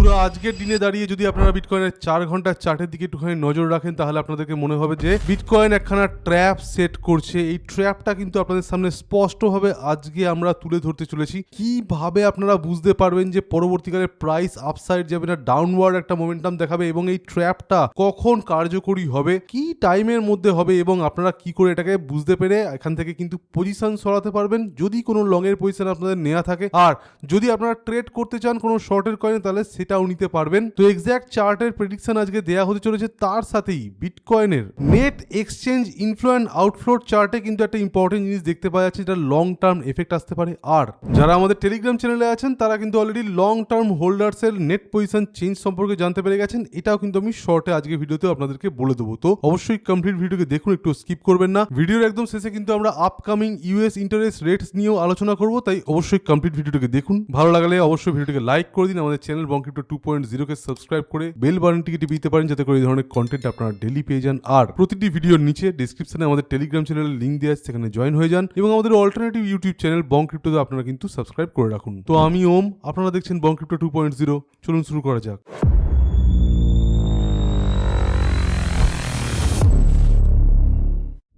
বন্ধুরা আজকের দিনে দাঁড়িয়ে যদি আপনারা বিটকয়েনের 4 ঘন্টার চার্টের দিকে একটুখানি নজর রাখেন তাহলে আপনাদেরকে মনে হবে যে বিটকয়েন একখানা ট্র্যাপ সেট করছে। এই ট্র্যাপটা কিন্তু আপনাদের সামনে স্পষ্টভাবে আজকে আমরা তুলে ধরতে চলেছি। কিভাবে আপনারা বুঝতে পারবেন যে পরবর্তীকালে প্রাইস আপসাইড যাবে না ডাউনওয়ার্ড একটা মোমেন্টাম দেখাবে, এবং এই ট্র্যাপটা কখন কার্যকরী হবে, কি টাইমের মধ্যে হবে, এবং আপনারা কি করে এটাকে বুঝতে পেরে এখান থেকে কিন্তু পজিশন সরাতে পারবেন যদি কোনো লং এর পজিশন আপনাদের নেওয়া থাকে। আর যদি আপনারা ট্রেড করতে চান কোনো শর্টের কয়েনে তাহলে সেটাও নিতে পারবেন। তো এক্স্যাক্ট চার্টের প্রেডিকশন আজকে দেয়া হতে চলেছে। তার সাথেই বিটকয়েনের নেট এক্সচেঞ্জ ইনফ্লো অ্যান্ড আউটফ্লোর চার্টে কিন্তু একটা ইম্পর্টেন্ট জিনিস দেখতে পাওয়া যাচ্ছে, যেটা লং টার্ম এফেক্ট আসতে পারে। আর যারা আমাদের টেলিগ্রাম চ্যানেলে আছেন তারা কিন্তু অলরেডি লং টার্ম হোল্ডার্স এর নেট পজিশন চেঞ্জ সম্পর্কে জানতে পেরে গেছেন। এটাও কিন্তু আমি শর্টে আজকে ভিডিওতে আপনাদেরকে বলে দেবো। তো অবশ্যই কমপ্লিট ভিডিওকে দেখুন, একটু স্কিপ করবেন না। ভিডিওর একদম শেষে কিন্তু আমরা আপকামিং ইউএস ইন্টারেস্ট রেটস নিয়েও আলোচনা করব, তাই অবশ্যই কমপ্লিট ভিডিওটাকে দেখুন। ভালো লাগলে অবশ্যই ভিডিওটাকে লাইক করে দিন, আমাদের চ্যানেল বঙ্কিপ্টো 2.0 কে সাবস্ক্রাইব করে বেল বাটনটিকে টিপে দিতে পারেন যাতে করে এই ধরনের কন্টেন্ট আপনারা ডেইলি পেয়ে যান। আর প্রতিটি ভিডিওর নিচে ডেসক্রিপশনে আমাদের টেলিগ্রাম চ্যানেলের লিংক দেওয়া আছে, সেখানে জয়েন হয়ে যান, এবং আমাদের অল্টারনেটিভ ইউটিউব চ্যানেল বঙ্কিপ্টোতে আপনারা কিন্তু সাবস্ক্রাইব করে রাখুন। তো আমি ওম, আপনারা দেখছেন বঙ্কিপ্টো 2.0। চলুন শুরু করা যাক।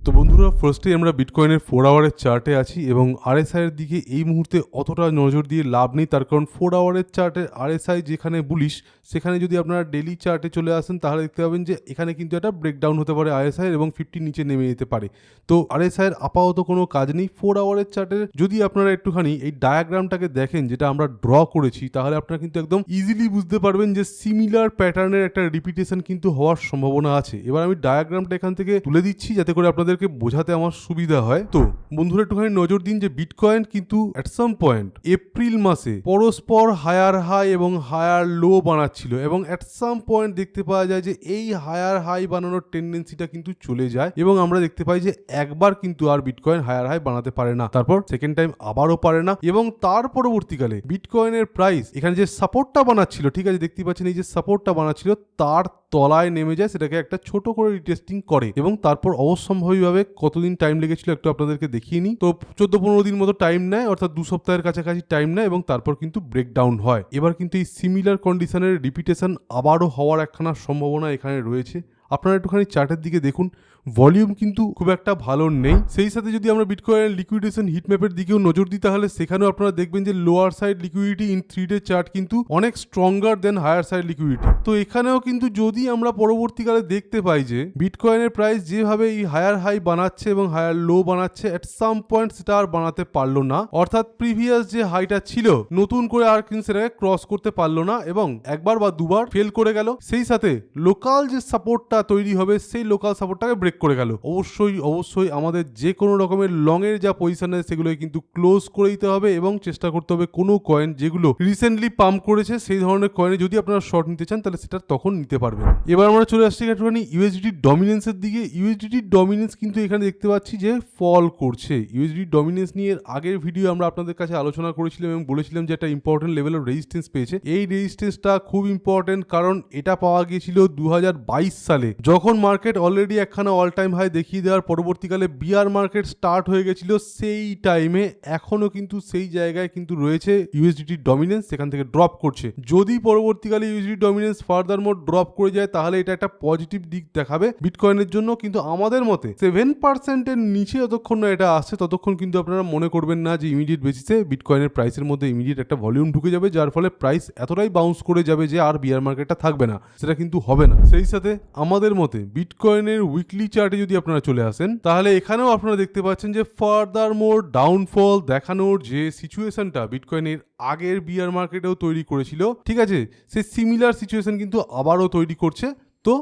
তো বন্ধুরা ফার্স্টে আমরা বিটকয়েনের 4 আওয়ারের চার্টে আছি, এবং আরএসআই এর দিকে এই মুহূর্তে অতটা নজর দিয়ে লাভ নেই, তার কারণ 4 আওয়ারের চার্টের আরএসআই যেখানে বুলিশ, সেখানে যদি আপনারা ডেলি চার্টে চলে আসেন তাহলে দেখতে পাবেন যে এখানে কিন্তু একটা ব্রেকডাউন হতে পারে আরএসআই এবং 50 নিচে নেমে যেতে পারে। তো আরএসআই এর আপাতত কোনো কাজ নেই। 4 আওয়ারের চার্টের যদি আপনারা একটুখানি এই ডায়াগ্রামটাকে দেখেন যেটা আমরা ড্র করেছি, তাহলে আপনারা কিন্তু একদম ইজিলি বুঝতে পারবেন যে সিমিলার প্যাটার্নের একটা রিপিটেশন কিন্তু হওয়ার সম্ভাবনা আছে। এবার আমি ডায়াগ্রামটা এখান থেকে তুলে দিচ্ছি যাতে করে আপনাদেরকে বোঝাতে আমার সুবিধা হয়। তো বন্ধুরা একটুখানি নজর দিন যে বিটকয়েন কিন্তু এট সাম পয়েন্ট এপ্রিল মাসে পরস্পর হায়ার হাই এবং হায়ার লো বানাচ্ছিল, এবং এট সাম পয়েন্ট দেখতে পাওয়া যায় যে এই হায়ার হাই বানানোর টেন্ডেন্সিটা কিন্তু চলে যায়, এবং আমরা দেখতে পাই যে একবার কিন্তু আর বিটকয়েন হায়ার হাই বানাতে পারে না, তারপর সেকেন্ড টাইম আবারও পারে না, এবং তার পরবর্তীকালে বিটকয়েনের প্রাইস এখানে যে সাপোর্টটা বানাচ্ছিল, ঠিক আছে দেখতে পাচ্ছেন এই যে সাপোর্টটা বানাচ্ছিল তার তলায় নেমে যায়, সেটাকে একটা ছোট করে রিটেস্টিং করে, এবং তারপর অবশ্যম্ভাবীভাবে কতদিন টাইম লেগেছিল একটু আপনাদেরকে দেখিয়ে নিই। তো 14-15 দিন মতো টাইম নেয়, অর্থাৎ 2 সপ্তাহের কাছাকাছি টাইম নেয়, এবং তারপর কিন্তু ব্রেকডাউন হয়। এবার কিন্তু এই সিমিলার কন্ডিশনের রিপিটেশন আবারও হওয়ার একখানা সম্ভাবনা এখানে রয়েছে। আপনারা একটুখানি চার্টের দিকে দেখুন, ভলিউম কিন্তু খুব একটা ভালো নেই। সেই সাথে যদি আমরা বিটকয়েন লিকুইডেশন হিটম্যাপের দিকেও নজর দিই তাহলে সেখানেও আপনারা দেখবেন যে lower side liquidity in 3 day chart কিন্তু অনেক stronger than higher side liquidity. তো এখানেও কিন্তু যদি আমরা পরবর্তীকালে দেখতে পাই যে বিটকয়েনের প্রাইস যেভাবে এই হায়ার হাই বানাচ্ছে এবং হায়ার লো বানাচ্ছে, এট সাম পয়েন্ট সেটা আর বানাতে পারলো না, অর্থাৎ প্রিভিয়াস যে হাইটা ছিল নতুন করে আর কিন্তু সেটাকে ক্রস করতে পারলো না, এবং একবার বা দুবার ফেল করে গেল। সেই সাথে লোকাল যে সাপোর্টটা তৈরি হবে সেই লোকাল সাপোর্টটাকে ব্রেক করে গেল। অবশ্যই আমাদের যে কোনো রকমের লং এর যা পজিশন আছে সেগুলো কিন্তু ক্লোজ করে দিতে হবে, এবং চেষ্টা করতে হবে কোনো কয়েন যেগুলো রিসেন্টলি পাম্প করেছে সেই ধরনের কয়েনে যদি আপনারা শর্ট নিতে চান তাহলে সেটা তখন নিতে পারবেন। এবার আমরা চলে আসছি একটুখানি ইউএসডিটি ডমিনেন্সের দিকে। ইউএসডিটি ডমিনেন্স কিন্তু এখানে দেখতে পাচ্ছি যে ফল করছে। ইউএসডি ডমিনেন্স নিয়ে আগের ভিডিও আমরা আপনাদের কাছে আলোচনা করেছিলাম এবং বলেছিলাম যে একটা ইম্পর্টেন্ট লেভেল অফ রেজিস্ট্যান্স পেয়েছে। এই রেজিস্ট্যান্সটা খুব ইম্পর্টেন্ট, কারণ এটা পাওয়া গিয়েছিল 2022 সালে, যখন মার্কেট অলরেডি একখানা অল টাইম হাই দেখিয়ে দেওয়ার পরবর্তীকালে বিয়ার মার্কেট স্টার্ট হয়ে গেছিল। সেই টাইমে এখনো কিন্তু সেই জায়গায় কিন্তু রয়েছে ইউএসডিটি ডমিনেন্স, সেখান থেকে ড্রপ করছে। যদি পরবর্তীকালে ইউএসডিটি ডমিনেন্স ফার্দার মোর ড্রপ করে যায় তাহলে এটা একটা পজিটিভ দিক দেখাবে বিটকয়েনের জন্য, কিন্তু আমাদের মতে 7% এর নিচে যতক্ষণ না এটা আসছে ততক্ষণ কিন্তু আপনারা মনে করবেন না যে ইমিডিয়েট বেসিসে বিটকয়েনের প্রাইসের মধ্যে ইমিডিয়েট একটা ভলিউম ঢুকে যাবে, যার ফলে প্রাইস এতটাই বাউন্স করে যাবে যে আর বিয়ার মার্কেটটা থাকবে না, সেটা কিন্তু হবে না। সেই সাথে আমাদের মতে বিটকয়েনের উইকলি চার্টে যদি আপনারা চলে আসেন তাহলে এখানেও আপনারা দেখতে পাচ্ছেন যে ফার্দার মোর ডাউনফল দেখানোর যে সিচুয়েশনটা বিটকয়েনের আগের বিয়ার মার্কেটেও তৈরি করেছিল, ঠিক আছে, সেই সিমিলার সিচুয়েশন কিন্তু আবারও তৈরি করছে। তো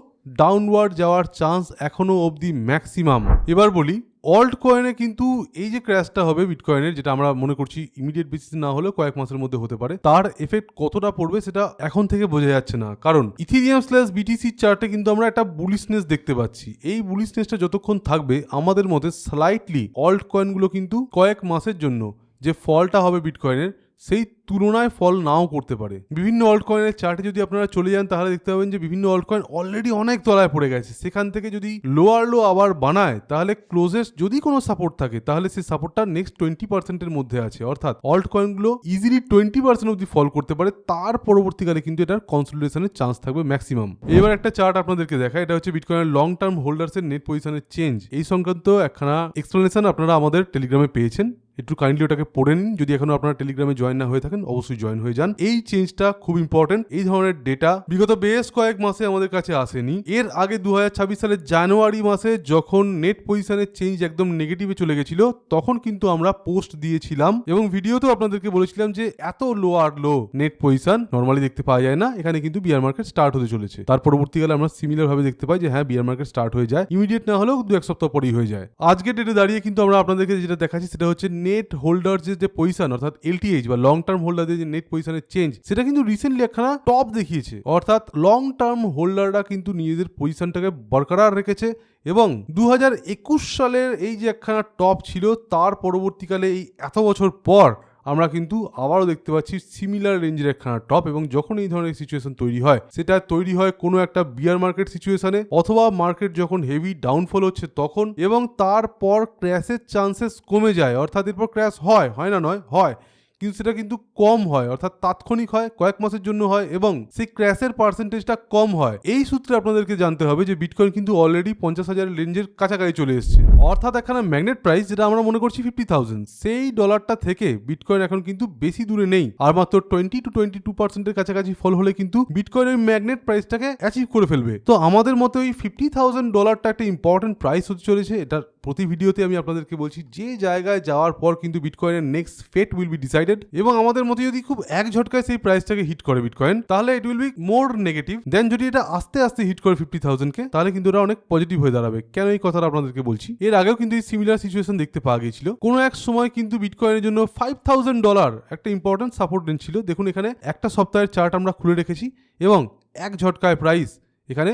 ডাউনওয়ার্ড যাওয়ার চান্স এখনো অবধি ম্যাক্সিমাম। এবার বলি অল্ট কয়েনে কিন্তু এই যে ক্র্যাশটা হবে বিটকয়েনের, যেটা আমরা মনে করছি ইমিডিয়েট বেসিস না হলেও কয়েক মাসের মধ্যে হতে পারে, তার এফেক্ট কতটা পড়বে সেটা এখন থেকে বোঝা যাচ্ছে না, কারণ ইথিরিয়াম স্ল্যাশ বিটিসি চার্টে কিন্তু আমরা একটা বুলিশনেস দেখতে পাচ্ছি। এই বুলিশনেসটা যতক্ষণ থাকবে আমাদের মধ্যে স্লাইটলি অল্ট কয়েনগুলো কিন্তু কয়েক মাসের জন্য যে ফলটা হবে বিটকয়েনের সেই তুলনায় ফল নাও করতে পারে। বিভিন্ন অল্ট কয়েনের চার্টে যদি আপনারা চলে যান তাহলে দেখতে পাবেন যে বিভিন্ন অল্ট কয়েন অলরেডি অনেক তলায় পড়ে গেছে। সেখান থেকে যদি লোয়ার লো আবার বানায় তাহলে ক্লোজেস্ট যদি কোনো সাপোর্ট থাকে তাহলে সেই সাপোর্টটা নেক্সট 20%-এর মধ্যে আছে, অর্থাৎ অল্ট কয়েনগুলো ইজিলি 20% অব্দি ফল করতে পারে। তার পরবর্তীকালে কিন্তু এটার কনসলিডেশনের চান্স থাকবে ম্যাক্সিমাম। এবার একটা চার্ট আপনাদেরকে দেখায়, এটা হচ্ছে বিটকয়েনের লং টার্ম হোল্ডার্সের নেট পজিশনের চেঞ্জ। এই সংক্রান্ত একখানা এক্সপ্লেনেশন আপনারা আমাদের টেলিগ্রামে পেয়েছেন, একটু কাইন্ডলি ওটাকে পড়ে নিন। যদি এখনো আপনারা টেলিগ্রামে জয়েন না হয়ে থাকেন অবশ্যই জয়েন হয়ে যান। এই চেঞ্জটা খুব ইম্পর্টেন্ট। এই ধরনের ডেটা বিগত বেশ কয়েক মাসে আমাদের কাছে আসেনি। এর আগে 2026 সালের জানুয়ারি মাসে যখন নেট পজিশনের চেঞ্জ একদম নেগেটিভে চলে গেছিল তখন কিন্তু আমরা পোস্ট দিয়েছিলাম এবং ভিডিওতেও আপনাদেরকে বলেছিলাম যে এত লোয়ার লো নেট পজিশন নরমালি দেখতে পাওয়া যায় না, এখানে কিন্তু বিয়ার মার্কেট স্টার্ট হতে চলেছে। তার পরবর্তীকালে আমরা সিমিলার ভাবে দেখতে পাই যে হ্যাঁ বিয়ার মার্কেট স্টার্ট হয়ে যায়, ইমিডিয়েট না হলেও 2-1 সপ্তাহ পরেই হয়ে যায়। আজকে ডেটে দাঁড়িয়ে কিন্তু আমরা আপনাদেরকে যেটা দেখাচ্ছি সেটা হচ্ছে নেট হোল্ডার যে পজিশন অর্থাৎ এলটিএইচ বা লং টার্ম হোল্ডারদের যে নেট পজিশনের চেঞ্জ, সেটা কিন্তু রিসেন্টলি একখানা টপ দেখিয়েছে। অর্থাৎ লং টার্ম হোল্ডাররা কিন্তু নিজেদের পজিশনটাকে বরকরার রেখেছে এবং 2021 সালের এই যে একখানা টপ ছিল তার পরবর্তীকালে এই এত বছর পর আমরা কিন্তু আবারও দেখতে পাচ্ছি সিমিলার রেঞ্জের একখানা টপ। এবং যখন এই ধরনের সিচুয়েশন তৈরি হয় সেটা তৈরি হয় কোনো একটা বিয়ার মার্কেট সিচুয়েশনে অথবা মার্কেট যখন হেভি ডাউনফল হচ্ছে তখন, এবং তারপর ক্র্যাশের চান্সেস কমে যায়। অর্থাৎ এরপর ক্র্যাশ হয় না নয় হয়, কিন্তু সেটা কিন্তু কম হয়, অর্থাৎ তাৎক্ষণিক হয়, কয়েক মাসের জন্য হয় এবং সেই ক্র্যাশের পার্সেন্টেজটা কম হয়। এই সূত্রে আপনাদেরকে জানতে হবে যে বিটকয়েন কিন্তু অলরেডি 50,000 রেঞ্জের কাছাকাছি চলে এসেছে। অর্থাৎ এখানে ম্যাগনেট প্রাইস যেটা আমরা মনে করছি 50,000, সেই ডলারটা থেকে বিটকয়েন এখন কিন্তু বেশি দূরে নেই। আর মাত্র 20-22% কাছাকাছি ফল হলে কিন্তু বিটকয়েন ওই ম্যাগনেট প্রাইসটাকে অ্যাচিভ করে ফেলবে। তো আমাদের মতে ওই $50,000 একটা ইম্পর্টেন্ট প্রাইস হতে চলেছে। এটার প্রতি ভিডিওতে আমি আপনাদেরকে বলছি যে জায়গায় যাওয়ার পর কিন্তু বিটকয়েনের next fate will be decided, এবং আমাদের মতে যদি খুব এক ঝটকায় সেই প্রাইসটাকে হিট করে বিটকয়েন তাহলে it will be more negative then যদি এটা আস্তে আস্তে হিট করে 50,000-কে, তাহলে কিন্তু ওটা অনেক পজিটিভ হয়ে দাঁড়াবে। কেন এই কথাটা আপনাদেরকে বলছি, এর আগেও কিন্তু এই সিমিলার সিচুয়েশন দেখতে পাওয়া গিয়েছিল। কোনো এক সময় কিন্তু বিটকয়েনের জন্য $5,000 একটা ইম্পর্টেন্ট সাপোর্ট রেঞ্জ ছিল। দেখুন এখানে একটা সপ্তাহের চার্ট আমরা খুলে রেখেছি এবং এক ঝটকায় প্রাইস এখানে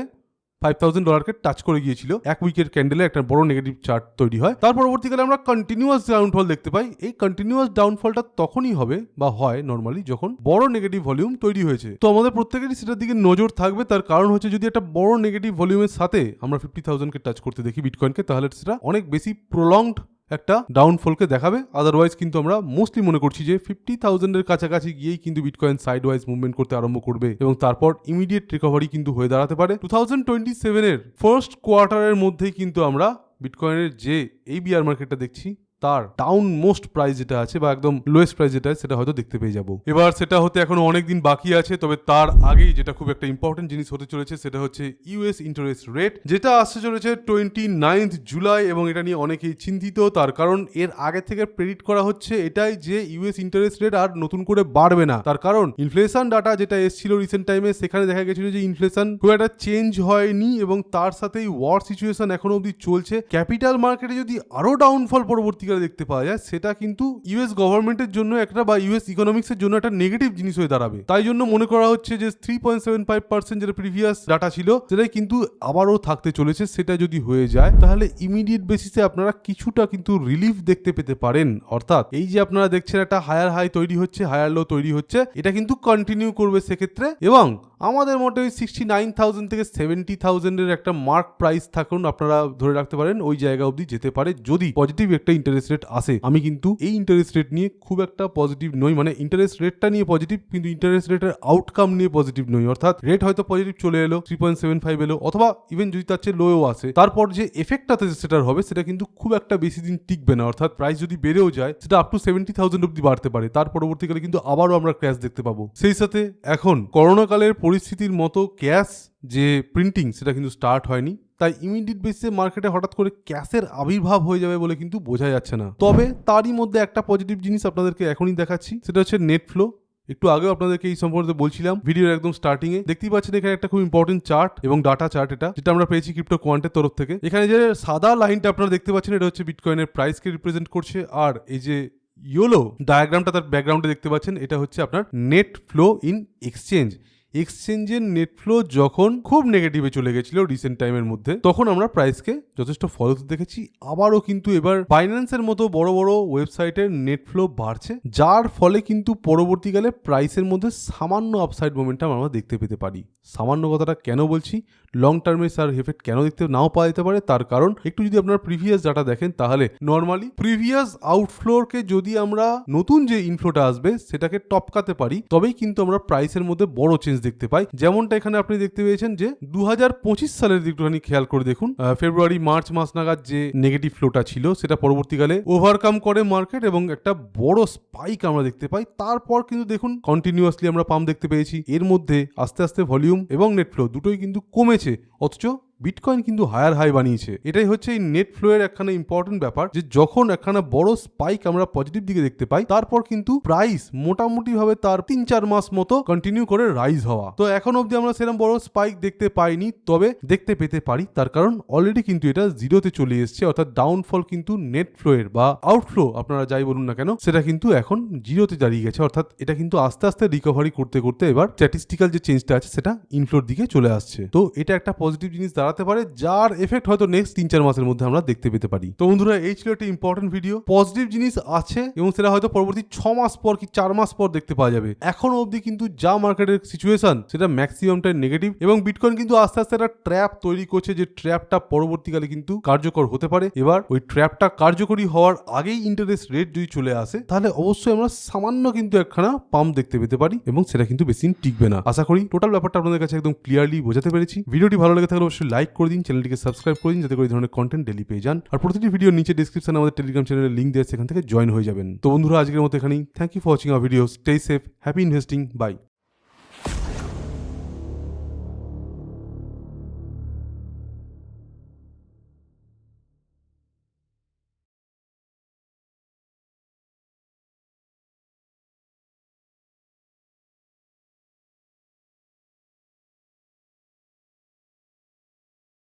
$5,000-কে টাচ করে গিয়েছিল। এক উইকের ক্যান্ডেলে একটা বড় নেগেটিভ চার্ট তৈরি হয়। তার পরবর্তীকালে আমরা কন্টিনিউয়াস ডাউনফল দেখতে পাই। এই কন্টিনিউয়াস ডাউনফলটা তখনই হবে বা হয় নর্মালি যখন বড় নেগেটিভ ভলিউম তৈরি হয়েছে। তো আমাদের প্রত্যেকেরই সেটার দিকে নজর থাকবে। তার কারণ হচ্ছে যদি একটা বড় নেগেটিভ ভলিউমের সাথে আমরা 50,000-কে টাচ করতে দেখি বিটকয়েনকে, তাহলে সেটা অনেক বেশি প্রলংড একটা ডাউনফলকে দেখাবে। আদারওয়াইজ কিন্তু আমরা মোস্টলি মনে করছি যে 50,000-এর কাছাকাছি গিয়েই কিন্তু বিটকয়েন সাইড ওয়াইজ মুভমেন্ট করতে আরম্ভ করবে এবং তারপর ইমিডিয়েট রিকভারি কিন্তু হয়ে দাঁড়াতে পারে। 2027-এর ফার্স্ট কোয়ার্টারের মধ্যেই কিন্তু আমরা বিটকয়েনের যে এই বিয়ার মার্কেটটা দেখছি তার ডাউন মোস্ট প্রাইস যেটা আছে বা একদম লোয়েস্ট প্রাইস যেটা আছে সেটা হয়তো দেখতে পেয়ে যাবো। এবার সেটা হতে এখনো অনেক দিন বাকি আছে, তবে তার আগেই যেটা খুব একটা ইম্পর্টেন্ট জিনিস হতে চলেছে সেটা হচ্ছে ইউএস ইন্টারেস্ট রেট, যেটা আসতে চলেছে 29 জুলাই এবং এটা নিয়ে অনেকেই চিন্তিত। তার কারণ এর আগে থেকে প্রেডিক্ট করা হচ্ছে এটাই যে ইউএস ইন্টারেস্ট রেট আর নতুন করে বাড়বে না। তার কারণ ইনফ্লেশন ডাটা যেটা এসেছিল রিসেন্ট টাইমে সেখানে দেখা গেছিল যে ইনফ্লেশন খুব একটা চেঞ্জ হয়নি এবং তার সাথেই ওয়ার সিচুয়েশন এখনো অব্দি চলছে। ক্যাপিটাল মার্কেটে যদি আরো ডাউনফল পরবর্তী দেখতে পাওয়া যায় সেটা কিন্তু ইউএস গভর্নমেন্টের জন্য একটা বা ইউএস ইকোনমিক্সের জন্য একটা নেগেটিভ জিনিস হয়ে দাঁড়াবে। তাই জন্য মনে করা হচ্ছে যে 3.75% যেটা প্রিভিয়াস ডাটা ছিল সেটাই কিন্তু আবারও থাকতে চলেছে। সেটা যদি হয়ে যায় তাহলে ইমিডিয়েট বেসিসে আপনারা কিছুটা কিন্তু রিলিফ দেখতে পেতে পারেন। অর্থাৎ এই যে আপনারা দেখছেন একটা হায়ার হাই তৈরি হচ্ছে, হায়ার লো তৈরি হচ্ছে, এটা কিন্তু কন্টিনিউ করবে সেক্ষেত্রে। এবং আমাদের মোটে ওই 69,000 থেকে 70,000-এর একটা মার্ক প্রাইস থাকুন আপনারা ধরে রাখতে পারেন, ওই জায়গা অবধি যেতে পারে যদি পজিটিভ একটা ইন্টারেস্ট রেট আসে। আমি কিন্তু এই ইন্টারেস্ট রেট নিয়ে খুব একটা পজিটিভ নই, মানে ইন্টারেস্ট রেটটা নিয়ে পজিটিভ কিন্তু ইন্টারেস্ট রেটের আউটকাম নিয়ে পজিটিভ নই। অর্থাৎ রেট হয়তো পজিটিভ চলে এলো 3.75 এলো অথবা ইভেন যদি তার চেয়ে লোও আসে, তারপর যে এফেক্টটাতে সেটার হবে সেটা কিন্তু খুব একটা বেশি দিন টিকবে না। অর্থাৎ প্রাইস যদি বেড়েও যায় সেটা আপ টু 70,000 অব্দি বাড়তে পারে, তার পরবর্তীকালে কিন্তু আবারও আমরা ক্র্যাশ দেখতে পাবো। সেই সাথে এখন করোনাকালের পরিস্থিতির মতো ক্যাশ যে প্রিন্টিং সেটা কিন্তু স্টার্ট হয়নি, তাই ইমিডিয়েট বেসিসে মার্কেটে হঠাৎ করে ক্যাশের আবির্ভাব হয়ে যাবে বলে কিন্তু বোঝা যাচ্ছে না। তবে তারই মধ্যে একটা পজিটিভ জিনিস আপনাদেরকে এখনই দেখাচ্ছি, সেটা হচ্ছে নেট ফ্লো। একটু আগেও আপনাদেরকে এই সম্পর্কে বলছিলাম ভিডিওর একদম স্টার্টিং এ। দেখতেই পাচ্ছেন এখানে একটা খুব ইম্পর্টেন্ট চার্ট এবং ডাটা চার্ট, এটা যেটা আমরা পেয়েছি ক্রিপ্টো কোয়ান্টের তরফ থেকে। এখানে যে সাদা লাইনটা আপনারা দেখতে পাচ্ছেন এটা হচ্ছে বিটকয়েনের প্রাইসকে রিপ্রেজেন্ট করছে, আর এই যে ইয়েলো ডায়াগ্রামটা তার ব্যাকগ্রাউন্ডে দেখতে পাচ্ছেন এটা হচ্ছে আপনার নেট ফ্লো ইন এক্সচেঞ্জ। এক্সচেঞ্জের নেট ফ্লো যখন খুব নেগেটিভে চলে গেছিল রিসেন্ট টাইমের মধ্যে, তখন আমরা প্রাইসকে যথেষ্ট ফলো দেখেছি। আবারও কিন্তু এবার বাইন্যান্সের মতো বড় বড় ওয়েবসাইটের নেট ফ্লো বাড়ছে, যার ফলে কিন্তু পরবর্তীকালে প্রাইসের মধ্যে সামান্য আপসাইড মোমেন্টাম আমরা দেখতে পেতে পারি। সামান্য কথাটা কেন বলছি, লং টার্মে স্যার এফেক্ট কেন দেখতে নাও পাওয়া যেতে পারে, তার কারণ একটু যদি আপনারা প্রিভিয়াস ডাটা দেখেন, তাহলে নর্মালি প্রিভিয়াস আউটফ্লোরকে যদি আমরা নতুন যে ইনফ্লোটা আসবে সেটাকে টপকাতে পারি, তবেই কিন্তু আমরা প্রাইসের মধ্যে বড় চেঞ্জ দেখতে পাই। যেমনটা এখানে আপনি দেখতে পেয়েছেন যে 2025 সালের একটুখানি খেয়াল করে দেখুন, ফেব্রুয়ারি মার্চ মাস নাগাদ যে নেগেটিভ ফ্লোটা ছিল সেটা পরবর্তীকালে ওভারকাম করে মার্কেট এবং একটা বড় স্পাইক আমরা দেখতে পাই। তারপর কিন্তু দেখুন কন্টিনিউয়াসলি আমরা পাম্প দেখতে পেয়েছি। এর মধ্যে আস্তে আস্তে ভলিউম এবং নেট ফ্লো দুটোই কিন্তু কমেছে, অথচ বিটকয়েন কিন্তু হায়ার হাই বানিয়েছে। এটাই হচ্ছে এই নেট ফ্লো এর একখানা ইম্পর্টেন্ট ব্যাপার, যে যখন একখানা বড় স্পাইক আমরা পজিটিভ দিকে দেখতে পাই, তারপর কিন্তু প্রাইস মোটামুটি ভাবে তার 3-4 মাস মতো কন্টিনিউ করে রাইজ হওয়া। তো এখন অবধি আমরা সেরকম বড় স্পাইক দেখতে পাইনি, তবে দেখতে পেতে পারি, তার কারণ অলরেডি কিন্তু এটা জিরোতে চলে এসছে, অর্থাৎ ডাউনফল কিন্তু নেট ফ্লো এর বা আউটফ্লো আপনারা যাই বলুন না কেন, সেটা কিন্তু এখন জিরোতে দাঁড়িয়ে গেছে। অর্থাৎ এটা কিন্তু আস্তে আস্তে রিকভারি করতে করতে এবার স্ট্যাটিস্টিক্যাল যে চেঞ্জটা আছে সেটা ইনফ্লোর দিকে চলে আসছে। তো এটা একটা পজিটিভ জিনিস দাঁড়াতে পারে, যার এফেক্ট হয়তো নেক্সট 3-4 মাসের মধ্যে আমরা দেখতে পেতে পারি। তো বন্ধুরা, এই ছিল একটা ইম্পর্টেন্ট ভিডিও। পজিটিভ জিনিস আছে এবং সেটা হয়তো পরবর্তী 6 মাস পর কি 4 মাস পর দেখতে পাওয়া যাবে। এখনো অবধি কিন্তু যা মার্কেটের সিচুয়েশন সেটা ম্যাক্সিমামটাই নেগেটিভ, এবং বিটকয়েন কিন্তু আস্তে আস্তে একটা ট্র্যাপ তৈরি করছে, যে ট্র্যাপটা পরবর্তীকালে কিন্তু কার্যকর হতে পারে। এবার ওই ট্র্যাপটা কার্যকরী হওয়ার আগেই ইন্টারেস্ট রেট যদি চলে আসে, তাহলে অবশ্যই আমরা সামান্য কিন্তু একখানা পাম্প দেখতে পেতে পারি, এবং সেটা কিন্তু বেশি দিন টিকবে না। আশা করি টোটাল ব্যাপারটা আপনাদের কাছে একদম ক্লিয়ারলি বোঝাতে পেরেছি। ভিডিওটি ভালো লেগে থাকলে অবশ্যই লাইক করে দিন, চ্যানেলটিকে সাবস্ক্রাইব করে দিন, যাতে করে এই ধরনের কন্টেন্ট ডেলি পেয়ে যান। আর প্রতিটি ভিডিওর নিচে ডেসক্রিপশনে আমাদের টেলিগ্রাম চ্যানেলের লিংক দেওয়া, সেখান থেকে জয়েন হয়ে যাবেন। তো বন্ধুরা, আজকের মতো এখানেই। Thank you for watching our videos. Stay safe, happy investing, by.